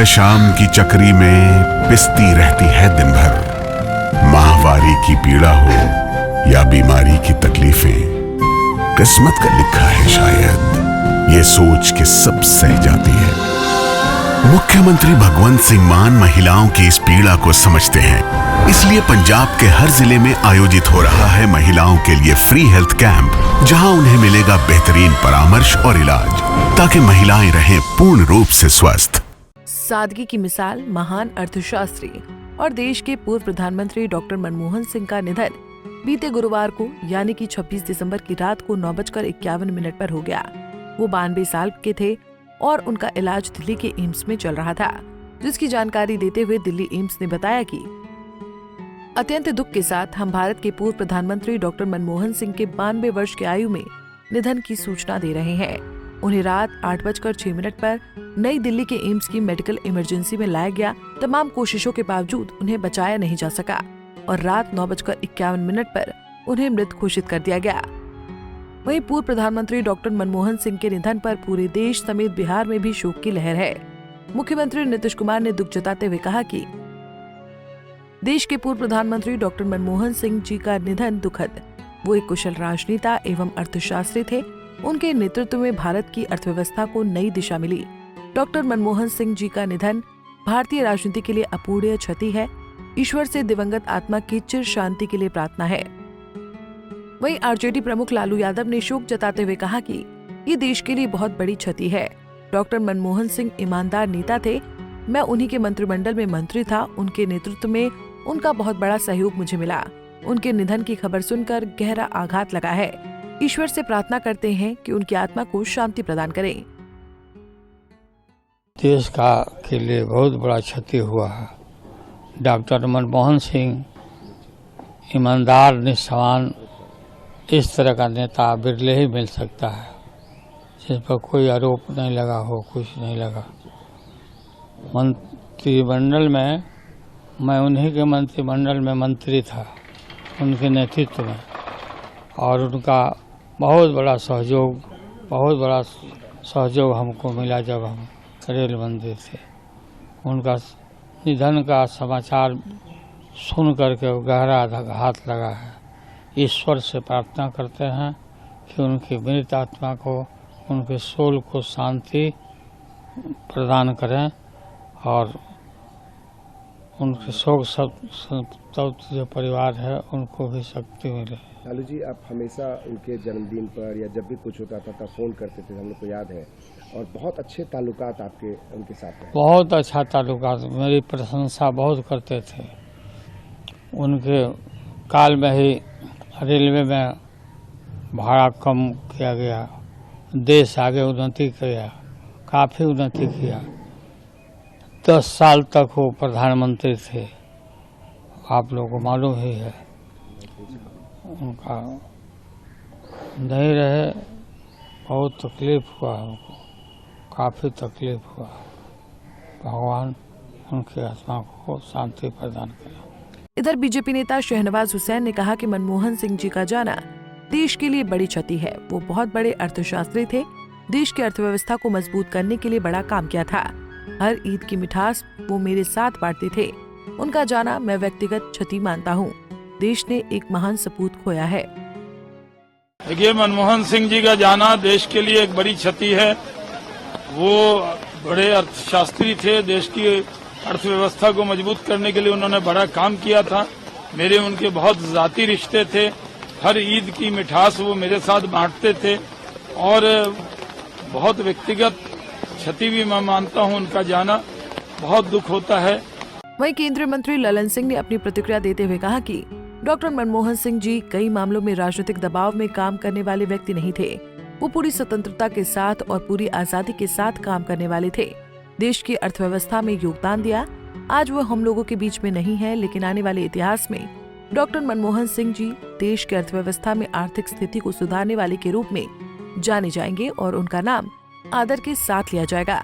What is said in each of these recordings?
सुबह शाम की चक्री में पिसती रहती है दिन भर। माहवारी की पीड़ा हो या बीमारी की तकलीफें, किस्मत का लिखा है शायद, ये सोच के सब सह जाती है। मुख्यमंत्री भगवंत सिंह मान महिलाओं की इस पीड़ा को समझते हैं, इसलिए पंजाब के हर जिले में आयोजित हो रहा है महिलाओं के लिए फ्री हेल्थ कैंप, जहां उन्हें मिलेगा बेहतरीन परामर्श और इलाज, ताकि महिलाएं रहें पूर्ण रूप से स्वस्थ। सादगी की मिसाल महान अर्थशास्त्री और देश के पूर्व प्रधानमंत्री डॉक्टर मनमोहन सिंह का निधन बीते गुरुवार को यानी कि 26 दिसंबर की रात को 9:51 पर हो गया। वो 92 साल के थे और उनका इलाज दिल्ली के एम्स में चल रहा था, जिसकी जानकारी देते हुए दिल्ली एम्स ने बताया कि अत्यंत दुख के साथ हम भारत के पूर्व प्रधानमंत्री डॉक्टर मनमोहन सिंह के 92 वर्ष की आयु में निधन की सूचना दे रहे हैं। उन्हें रात 8:06 पर नई दिल्ली के एम्स की मेडिकल इमरजेंसी में लाया गया। तमाम कोशिशों के बावजूद उन्हें बचाया नहीं जा सका और रात 9:51 पर उन्हें मृत घोषित कर दिया गया। वहीं पूर्व प्रधानमंत्री डॉक्टर मनमोहन सिंह के निधन पर पूरे देश समेत बिहार में भी शोक की लहर है। मुख्यमंत्री नीतीश कुमार ने दुख जताते हुए कहा कि देश के पूर्व प्रधानमंत्री डॉक्टर मनमोहन सिंह जी का निधन दुखद। वो एक कुशल राजनेता एवं अर्थशास्त्री थे। उनके नेतृत्व में भारत की अर्थव्यवस्था को नई दिशा मिली। डॉक्टर मनमोहन सिंह जी का निधन भारतीय राजनीति के लिए अपूरणीय क्षति है। ईश्वर से दिवंगत आत्मा की चिर शांति के लिए प्रार्थना है। वहीं आरजेडी प्रमुख लालू यादव ने शोक जताते हुए कहा कि ये देश के लिए बहुत बड़ी क्षति है। डॉक्टर मनमोहन सिंह ईमानदार नेता थे। मैं उन्हीं के मंत्रिमंडल में मंत्री था। उनके नेतृत्व में उनका बहुत बड़ा सहयोग मुझे मिला। उनके निधन की खबर सुनकर गहरा आघात लगा है। ईश्वर से प्रार्थना करते हैं कि उनकी आत्मा को शांति प्रदान करें। देश का के लिए बहुत बड़ा क्षति हुआ है। डॉक्टर मनमोहन सिंह ईमानदार, निष्ठावान, इस तरह का नेता बिरले ही मिल सकता है, जिस पर कोई आरोप नहीं लगा हो, कुछ नहीं लगा। मंत्रिमंडल में मैं उन्हीं के मंत्रिमंडल में मंत्री था, उनके नेतृत्व में, और उनका बहुत बड़ा सहयोग हमको मिला जब हम रेल मंत्री थे। उनका निधन का समाचार सुन करके गहरा आघात लगा है। ईश्वर से प्रार्थना करते हैं कि उनकी मृत आत्मा को, उनके सोल को शांति प्रदान करें और उनके शोक संतप्त जो परिवार है उनको भी शक्ति मिले। लालू जी, आप हमेशा उनके जन्मदिन पर या जब भी कुछ होता था तब फोन करते थे, हम लोग को याद है, और बहुत अच्छे ताल्लुकात आपके उनके साथ हैं। बहुत अच्छा ताल्लुकात, मेरी प्रशंसा बहुत करते थे। उनके काल में ही रेलवे में भाड़ा कम किया गया, देश आगे उन्नति किया, काफ़ी उन्नति किया। 10 साल तक वो प्रधानमंत्री थे, आप लोगों को मालूम ही है। उनका नहीं रहे, बहुत तकलीफ हुआ हमको, काफ़ी तकलीफ हुआ। भगवान उनकी आत्मा को शांति प्रदान करे। इधर बीजेपी नेता शहनवाज हुसैन ने कहा कि मनमोहन सिंह जी का जाना देश के लिए बड़ी क्षति है। वो बहुत बड़े अर्थशास्त्री थे। देश की अर्थव्यवस्था को मजबूत करने के लिए बड़ा काम किया था। हर ईद की मिठास वो मेरे साथ बांटते थे। उनका जाना मैं व्यक्तिगत क्षति मानता हूँ। देश ने एक महान सपूत खोया है। देखिए, मनमोहन सिंह जी का जाना देश के लिए एक बड़ी क्षति है। वो बड़े अर्थशास्त्री थे। देश की अर्थव्यवस्था को मजबूत करने के लिए उन्होंने बड़ा काम किया था। मेरे उनके बहुत जाती रिश्ते थे। हर ईद की मिठास वो मेरे साथ बांटते थे और बहुत व्यक्तिगत क्षति भी मैं मानता हूं। उनका जाना बहुत दुख होता है। वहीं केंद्रीय मंत्री ललन सिंह ने अपनी प्रतिक्रिया देते हुए कहा कि डॉक्टर मनमोहन सिंह जी कई मामलों में राजनीतिक दबाव में काम करने वाले व्यक्ति नहीं थे। वो पूरी स्वतंत्रता के साथ और पूरी आजादी के साथ काम करने वाले थे। देश की अर्थव्यवस्था में योगदान दिया। आज वो हम लोगों के बीच में नहीं है, लेकिन आने वाले इतिहास में डॉक्टर मनमोहन सिंह जी देश की अर्थव्यवस्था में आर्थिक स्थिति को सुधारने वाले के रूप में जाने जाएंगे और उनका नाम आदर के साथ लिया जाएगा।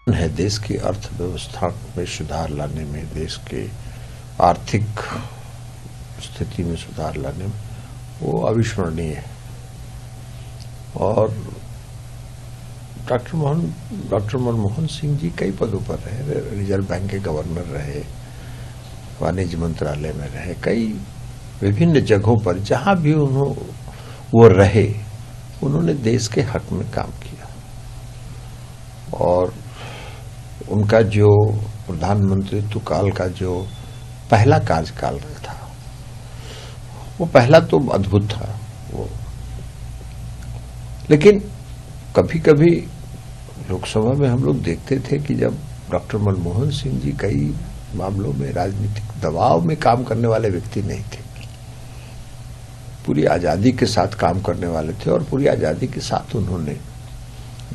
है देश की अर्थव्यवस्था में सुधार लाने में, देश के आर्थिक स्थिति में सुधार लाने में वो अविस्मरणीय है। और डॉक्टर मनमोहन सिंह जी कई पदों पर रहे। रिजर्व बैंक के गवर्नर रहे, वाणिज्य मंत्रालय में रहे, कई विभिन्न जगहों पर जहां भी वो रहे, उन्होंने देश के हक में काम किया। और उनका जो प्रधानमंत्रित्व काल का जो पहला कार्यकाल था, वो पहला तो अद्भुत था वो। लेकिन कभी कभी लोकसभा में हम लोग देखते थे कि जब डॉक्टर मनमोहन सिंह जी कई मामलों में राजनीतिक दबाव में काम करने वाले व्यक्ति नहीं थे, पूरी आजादी के साथ काम करने वाले थे और पूरी आजादी के साथ उन्होंने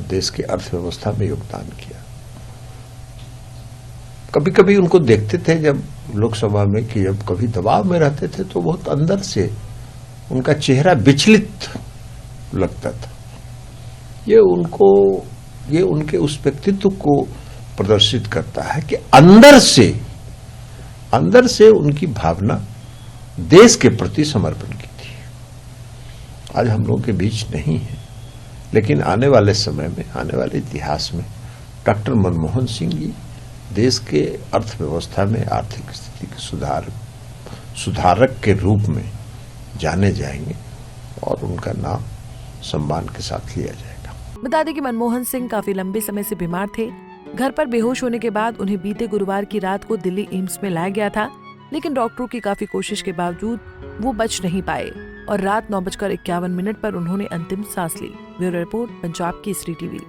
देश की अर्थव्यवस्था में योगदान किया। कभी कभी उनको देखते थे जब लोकसभा में कि जब कभी दबाव में रहते थे तो बहुत अंदर से उनका चेहरा विचलित लगता था। ये उनके उस व्यक्तित्व को प्रदर्शित करता है कि अंदर से उनकी भावना देश के प्रति समर्पण की थी। आज हम लोगों के बीच नहीं है, लेकिन आने वाले समय में, आने वाले इतिहास में डॉक्टर मनमोहन सिंह जी देश के अर्थव्यवस्था में आर्थिक स्थिति के सुधारक के रूप में जाने जाएंगे और उनका नाम सम्मान के साथ लिया जाएगा। बता दें कि मनमोहन सिंह काफी लंबे समय से बीमार थे। घर पर बेहोश होने के बाद उन्हें बीते गुरुवार की रात को दिल्ली एम्स में लाया गया था, लेकिन डॉक्टरों की काफी कोशिश के बावजूद वो बच नहीं पाए और रात 9:51 पर उन्होंने अंतिम सांस ली। Bureau report, Punjab Kesari TV.